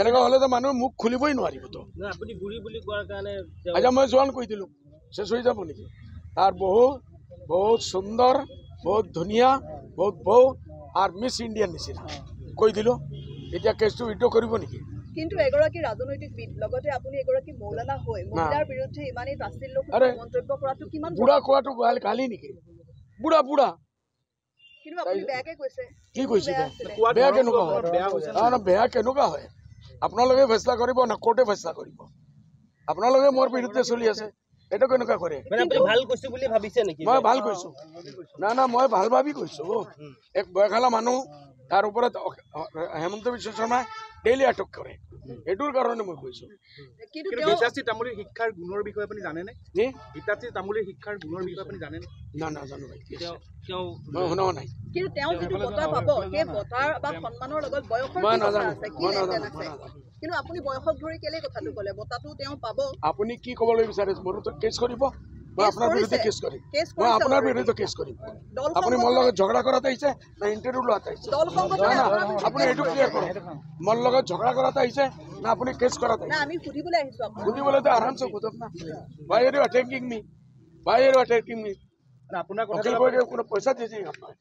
এনেকুৱা হ'লেতো মানুহ মুখ খুলিবই নোৱাৰিবতো। আপুনি বুঢ়ী বুলি কোৱাৰ কাৰণে আচ্ছা মই জোৱান কৈ দিলোঁ শেষ হৈ যাব নেকি? আর বহুত সুন্দর, বহুত ধুনিয়া, বহুত বউ আর মিস ইন্ডিয়ান নিচিনা কৈ দিলোঁ। এতিয়া কেছটো উইথড্ৰ কৰিব নেকি? কিন্তু এগৰাকী ৰাজনৈতিকবিদ লগতে আপুনি এগৰাকী মৌলানা হৈ মহিলাৰ বিৰুদ্ধে ইমানেই তাচ্ছিল্যপূৰ্ণ মন্তব্য কৰাটো কিমান বুঢ়া কোৱাটো গালি নেকি? বুঢ়া বুঢ়া কিন্তু আপুনি বেয়াকে কৈছে। কি কৈছে? বেয়া কেনেকুৱা হয়? বেয়া কেনেকুৱা হয়? আপোনালোকে ফেচলা কৰিব না কোৰ্টে ফেচলা কৰিব? আপোনালোকে মোৰ বিৰুদ্ধে চলি আছে, এইটো কেনেকুৱা কৰে? ভাল কৈছো বুলি ভাবিছে নেকি? মই ভাল কৈছো না মই ভাল ভাবি কৈছো। এক বয়সালা মানুহ, তাৰ ওপৰত হেমন্ত বিশ্ব শৰ্মাই ডেইলি আটক কৰে, এইটোৰ কাৰণে মই কৈছো। গীতাশ্ৰী তামুলীৰ শিক্ষাৰ গুণৰ বিষয়ে আপুনি জানেনে? গীতাশ্ৰী তামুলীৰ শিক্ষাৰ গুণৰ বিষয়ে আপুনি জানেনে? না নাজানো ভাই, মই শুনাও নাই। কিন্তু তেওঁ যিটো বঁটা পাব সেই বঁটাৰ বা সন্মানৰ লগত বয়সৰ মই কি কথা নাজানো, আছে, কি মই লেনদেন নাজানো। আছে? কিন্তু আপুনি বয়সক ধৰি কেলে কথাটো ক'লে? বঁটাটো তেওঁ পাব। আপুনি কি ক'বলৈ বিচাৰিছে? মোৰতো কেছ কৰিব, মই আপোনাৰ বিৰুদ্ধে কেছ কৰিম। মই আপোনাৰ বিৰুদ্ধে কেছ কৰিম। আপুনি মোৰ লগত ঝগড়া কৰাত আহিছে না ইণ্টাৰভিউ লোৱাত আহিছে? আপুনি এইটো ক্লিয়াৰ কৰক, মোৰ লগত ঝগড়া কৰাত আহিছে না আপুনি কেছ কৰাত আহিছে? আমি সুধিবলৈ আহিছো আপোনাক। সুধিবলৈতো আৰামছে সোধক না। Why are you attacking me? Why are you attacking me? আপোনাৰ वकील को কোনো পইচা দিয়েছে আপনাৰ?